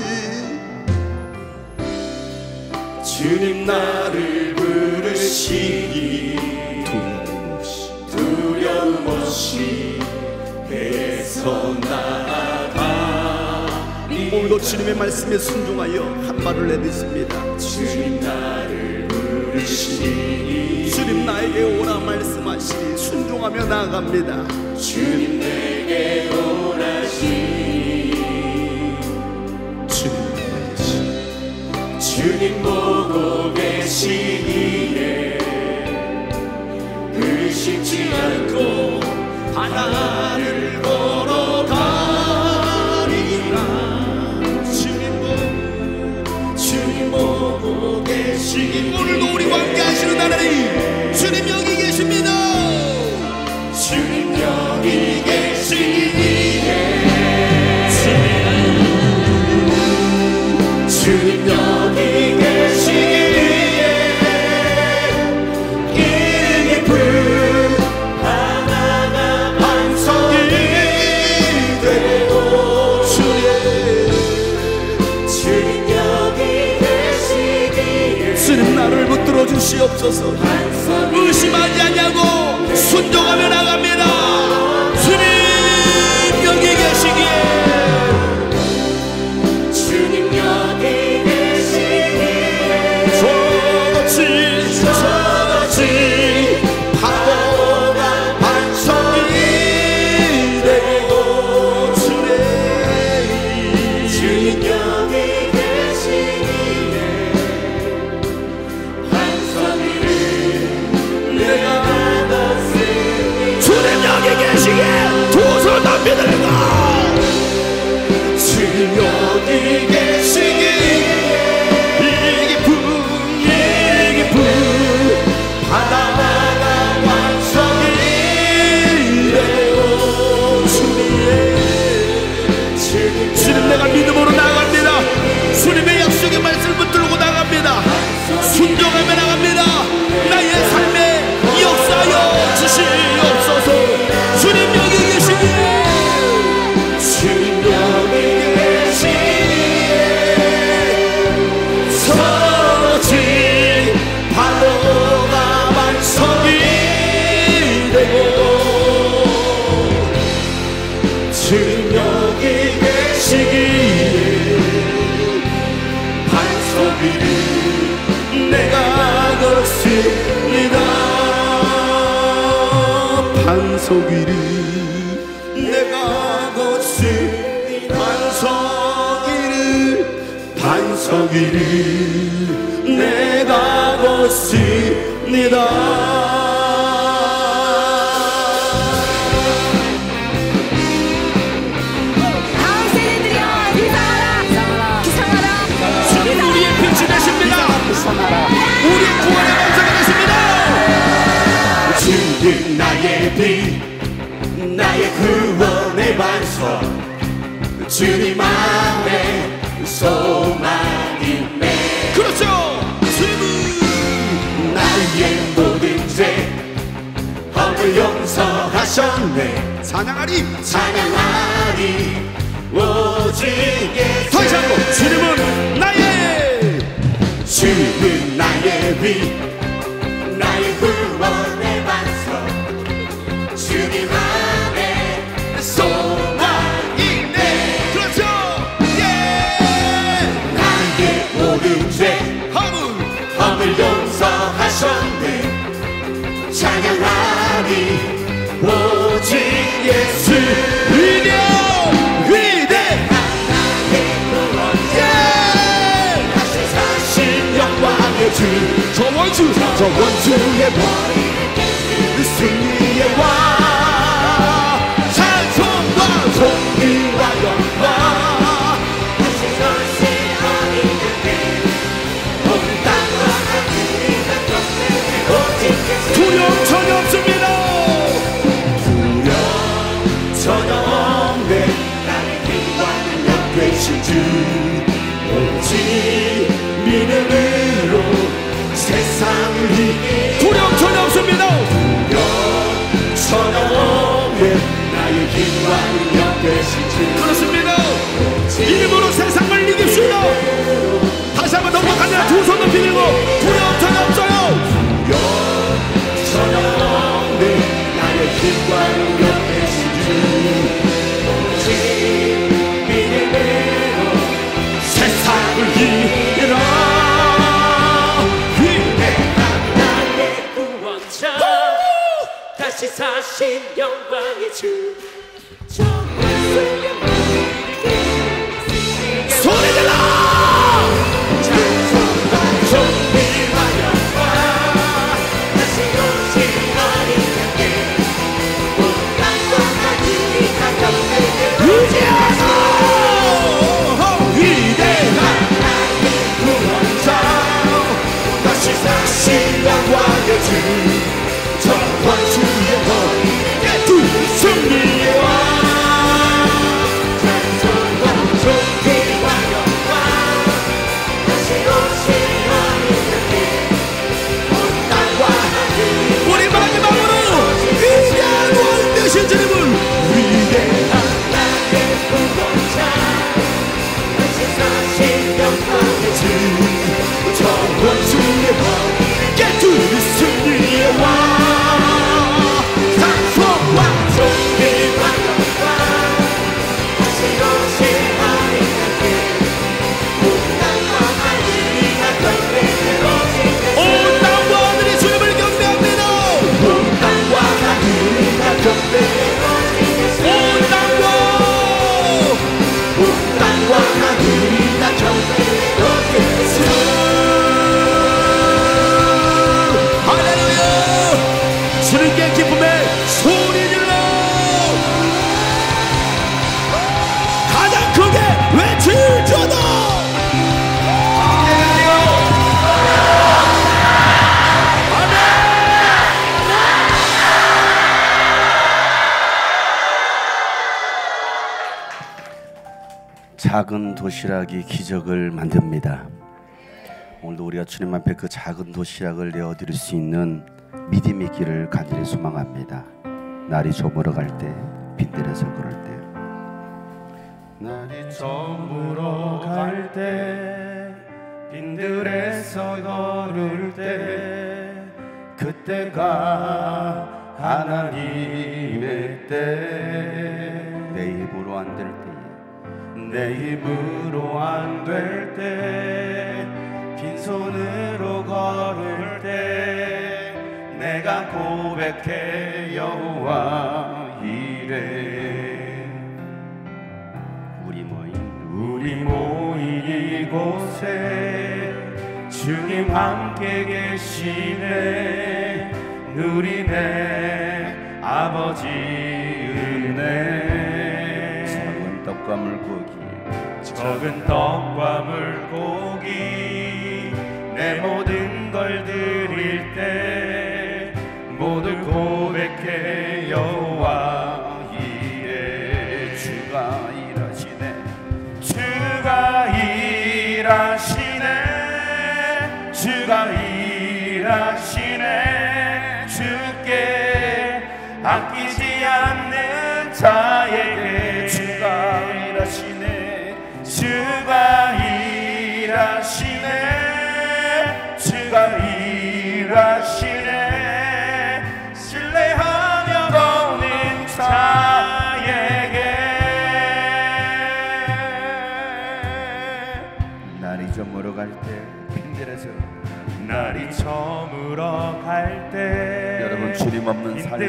주님 나를 부르시니 두려움 없이 배에서 나아가. 오늘도 주님의 말씀에 순종하여 한 발을 내딛습니다. 주님 나를 부르시니 주님 나에게 오라 말씀하시니 순종하며 나아갑니다. 주님 내게 오라시니 주님 보고 계시기에 의심치 않고 바다를 걸어가리라. 주님 보고 계시기에 오늘도 우리와 함께 하시는 하나님, 주님 여기 계십니다. 주님 여기 계시기에 주님 여기 계시기에 길 깊은 바다가 반석이 되고 주님 여기 계시기에 주님 나를 붙들어 주시옵소서. 의심하지 않냐고 순종하며 나갑니다. 주님 여기 계시기에 주님 여기 계시기에 저같이 파도가 반석이 되고 주님 여기 계시기에 반석이를 내가 받았으니 주님 여기 계시기에 두 손 남비들과 주님 여기 계시기에 이 깊은 바다가 완성이 되고 주님 내가 믿음으로 나갑니다. 주님의 약속의 말씀을 붙들고 나갑니다. 순종하며 나갑니다. 나의 삶에 역사하여 주시옵소서. 주님 여기 계시기에 주님 여기 계시기에 서러진 파도가 반석이 되고 주님 여기 계시기에 반석이를 내가 걷습니다. 반석이를 내가 걷습니다. 반석이를 내가 걷습니다. 주님 우리의 빛이 되십니다. 우리의 구원의 반석이 되십니다. 주님 나의 빛, 나의 구원의 반석, 주님 안에 소망이네. 그렇죠. 주님은 나의 모든 죄 허물 용서하셨네. 찬양하리 오직 예수. 더 이상 주님은 나의 빛, 나의 구원의 반석, 주님 안에 소망이네. 그렇죠. 나의 모든 죄 허물 용서하셨네. 찬양하리 오직 예수. 위대한 나의 구원, 다시 사신 영광의 주 원수의 머리 승리의 왕 찬송과 존귀와 영광 다시 너시 어리는 온 땅과 하늘과 경배에 오직 두려움 전혀 없습니다. 두려움 전혀 없네. 나의 힘과 능력 되신 주 오직 믿음으로 세상을 이기 두려움 전혀 없습니다. 두려움 전혀 없네. 나의 힘과 능력 되신 주 그렇습니다. 믿음으로 세상을 이깁시다. 다시 한번 더 강하게 두 손 높이 들고 두려움 전혀 없어요. 두려움 전혀 없네. 나의 힘과 능력 되신 주 오직 믿음으로 세상을 이기라. 위대한 나의 구원자 다시 사신 영광의 주 소리 질러 찬송과 존귀와 영광 다시 오신 어린양께 온 땅과 하늘이 다 경배해 위대하다. 위대한 나의 구원자 다시 사신 영광의 주 전원수의 머리에 두 승리의 왕 찬송과 존귀와 영광 다시 오신 어린양께 온 땅과 하늘이 우리 마지막으로 위대한 왕 되신 주님을 위대한 나의 구원자 다시 사신 영광의 주 전원수의 머리에 두 승리의 왕 찬송과 존귀와 영광 다시 오신 어린양께 온 땅과 하늘이 다 경배해 오직 온 땅과 하늘이 주님을 경배합니다. 온 땅과 하늘이 다 경배해 오직 온 땅과 하늘이 다 경배해 오직 할렐루야. 주님께 기쁨의 소리 질러 가장 크게 외칠지어다. 작은 도시락이 기적을 만듭니다. 오늘도 우리가 주님 앞에 그 작은 도시락을 내어드릴 수 있는 믿음이 있기를 간절히 소망합니다. 날이 저물어 갈 때, 빈들에서 걸을 때, 날이 저물어 갈 때, 빈들에서 걸을 때, 그때가 하나님의 때. 내 힘으로 안 될 때, 내 힘으로 안 될 때, 빈손으로 걸을 때 내가 고백해 여호와 이래. 우리 모인 이곳에 주님 함께 계시네. 누리네 아버지 은혜. 적은 떡과 물고기, 적은 떡과 물고기, 내 모든 걸 드릴 때 모두 고백해 여호와 이래. 주가 일하시네, 주가 일하시네, 주가 일하시네. 주께 아끼지 않는 자에게 주가 일하시네, 주가 일하시네, 주가 일하시네. 신뢰하며 걷는 자에게. 날이 저물어 갈 때, 빈들에서 날이 저물어 갈 때, 여러분 주님 없는 삶은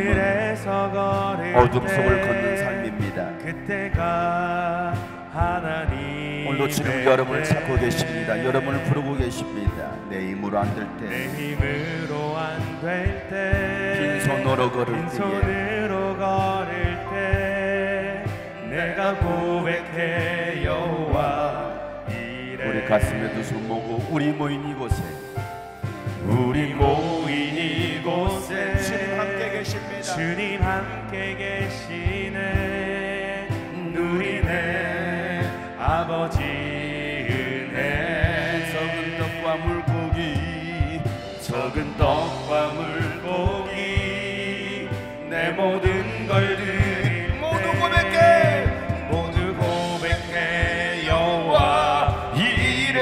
어둠 속을 걷는 삶입니다. 그때가 하나님 오늘도 주님 여러분을 찾고 계십니다. 여러분을 부르고 계십니다. 내 힘으로 안 될 때, 내 힘으로 안 될 때, 빈손으로 걸을 빈손으로 걸을 때 내가 고백해 여호와 이래. 우리 가슴에 두 손 모으고 우리 모인 이곳에, 우리 모인 이곳에 주님 함께 계십니다. 주님 함께 계시네. 누리네 아버지 은혜. 적은 떡과 물고기, 적은 떡과 물고기 내 모든 걸 드릴 모두 고백해, 모두 고백해 여호와 이래.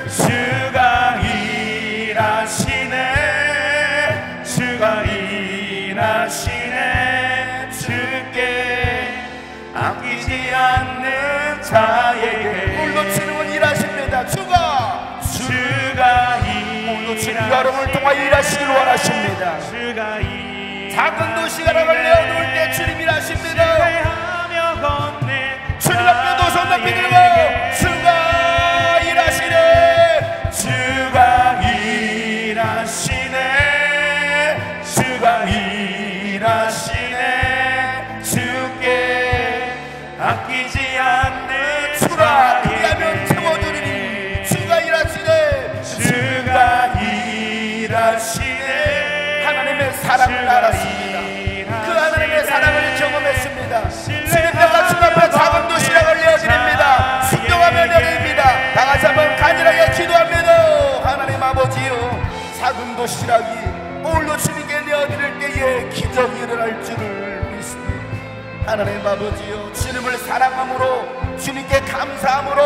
주가 일하시네. 주가 일하시네. 주께 아끼지 않는 자에게 오늘도 주님은 일하십니다. 주가 오늘도 주님 여러분을 통하여 일하시길 원하십니다. 주가 작은 도시가락을 내어놓을 때 주님 일하십니다. 주님 앞에 두 손 높이 들고 주가 일하시네. 주가 일하시네. 주가 일하시네. 주께 아끼지 않는 주가 그리하면 채워주리니. 주가 일하시네. 주가 일하시네. 하나님의 사랑을 알았습니다. 그 하나님의 사랑을 경험했습니다. 주님께서 주 앞에 작은 도시락을 내어드립니다. 순종하며 내립니다. 다같이 한번 간절하게 기도합니다. 하나님 아버지요, 작은 도시락이 오늘도 주님께 내어드릴 때에 기적이 일어날 줄을 믿습니다. 하나님 아버지요, 주님을 사랑함으로, 주님께 감사함으로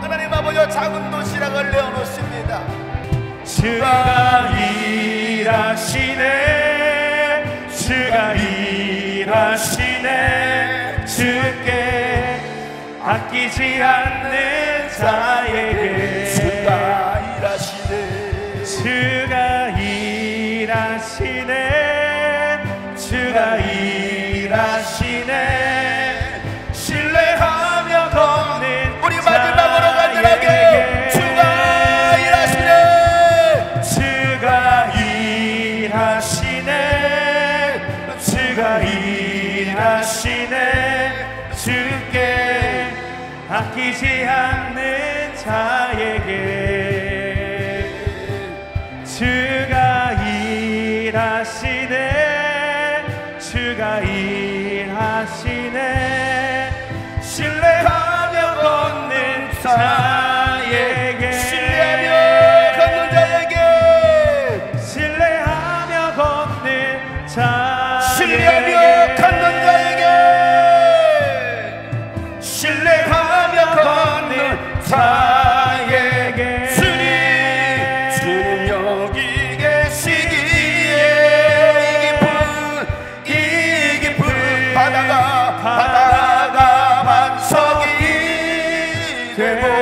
하나님 아버지요, 작은 도시락을 내어놓습니다. 주가 일하시네. 주가 일하시네. 주께 아끼지 않는 자에게 주가 일하시네. 주가 일하시네. 주가 일하시네. 신뢰하며 걷는 우리 마지막으로 간절하게 주가 일하시네. 주가 일하시네. 주가 일하시네. 주께 아끼지 않는 자에게 주가 일하시네. 주가 일하시네. 신뢰하며 걷는 자에게 신뢰하며 걷는 자에게 신뢰하며 걷는 자에게 신뢰하며 걷는 자에게 신뢰하며 걷는 자에게 주님 여기 계시기에 이 깊은 바다가 반석이 되고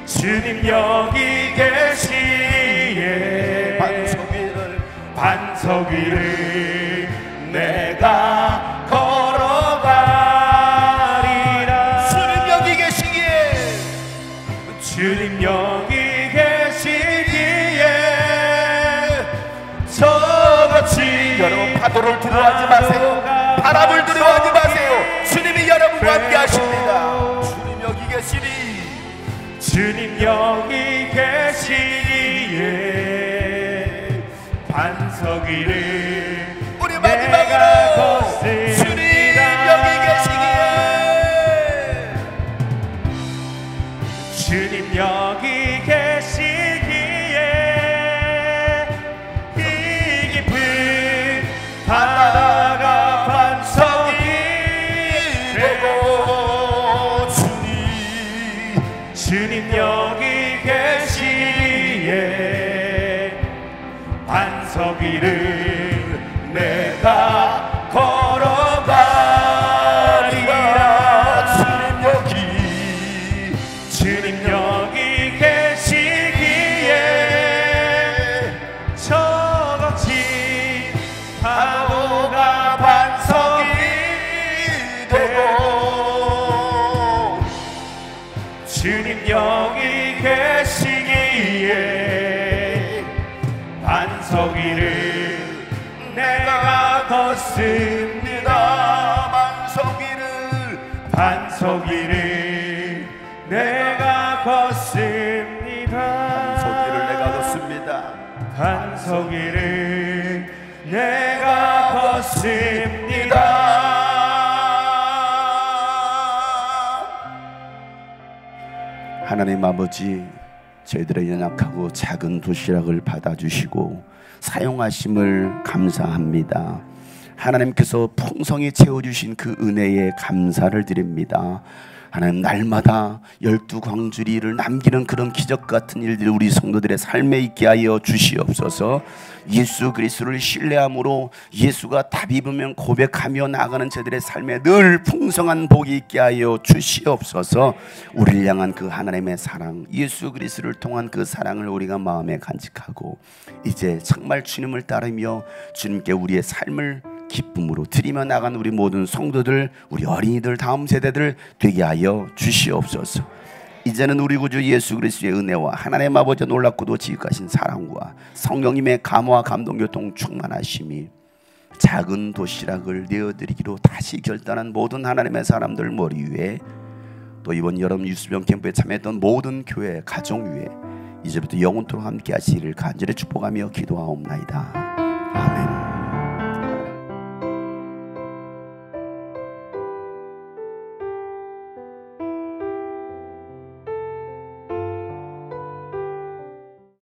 주님 여기 계시기에 반석 위를 내가 걸어가리라. 주님 여기 계시기에 주님 여기 계시기에 저같이 여러분 파도를 두려워하지 마세요. 바람을 두려워하지 마세요. 주님이 여러분과 함께 하십니다. 주님 여기 계시니 주님 여기 계시기에 반석 위를 우리 마지막으로 주님 여기 계시기에 주님 여기 계시기에 이 깊은 바다가 도시의 반석 위를 내가 걷습니다. 반석 위를 내가 걷습니다. 반석 위를 내가 걷습니다. 하나님 아버지, 저희들의 연약하고 작은 도시락을 받아주시고 사용하심을 감사합니다. 하나님께서 풍성히 채워주신 그 은혜에 감사를 드립니다. 하나님, 날마다 12광주리를 남기는 그런 기적 같은 일들이 우리 성도들의 삶에 있게 하여 주시옵소서. 예수 그리스도를 신뢰함으로 예수가 답 입으면 고백하며 나가는 저들의 삶에 늘 풍성한 복이 있게 하여 주시옵소서. 우리를 향한 그 하나님의 사랑, 예수 그리스도를 통한 그 사랑을 우리가 마음에 간직하고 이제 정말 주님을 따르며 주님께 우리의 삶을 기쁨으로 드리며 나간 우리 모든 성도들, 우리 어린이들, 다음 세대들 되게 하여 주시옵소서. 이제는 우리 구주 예수 그리스도의 은혜와 하나님 아버지의 놀랍고도 지극하신 사랑과 성령님의 감화와 감동교통 충만하심이 작은 도시락을 내어드리기로 다시 결단한 모든 하나님의 사람들 머리 위에, 또 이번 여름 유수병 캠프에 참여했던 모든 교회 가정 위에 이제부터 영원토록 함께 하시기를 간절히 축복하며 기도하옵나이다. 아멘.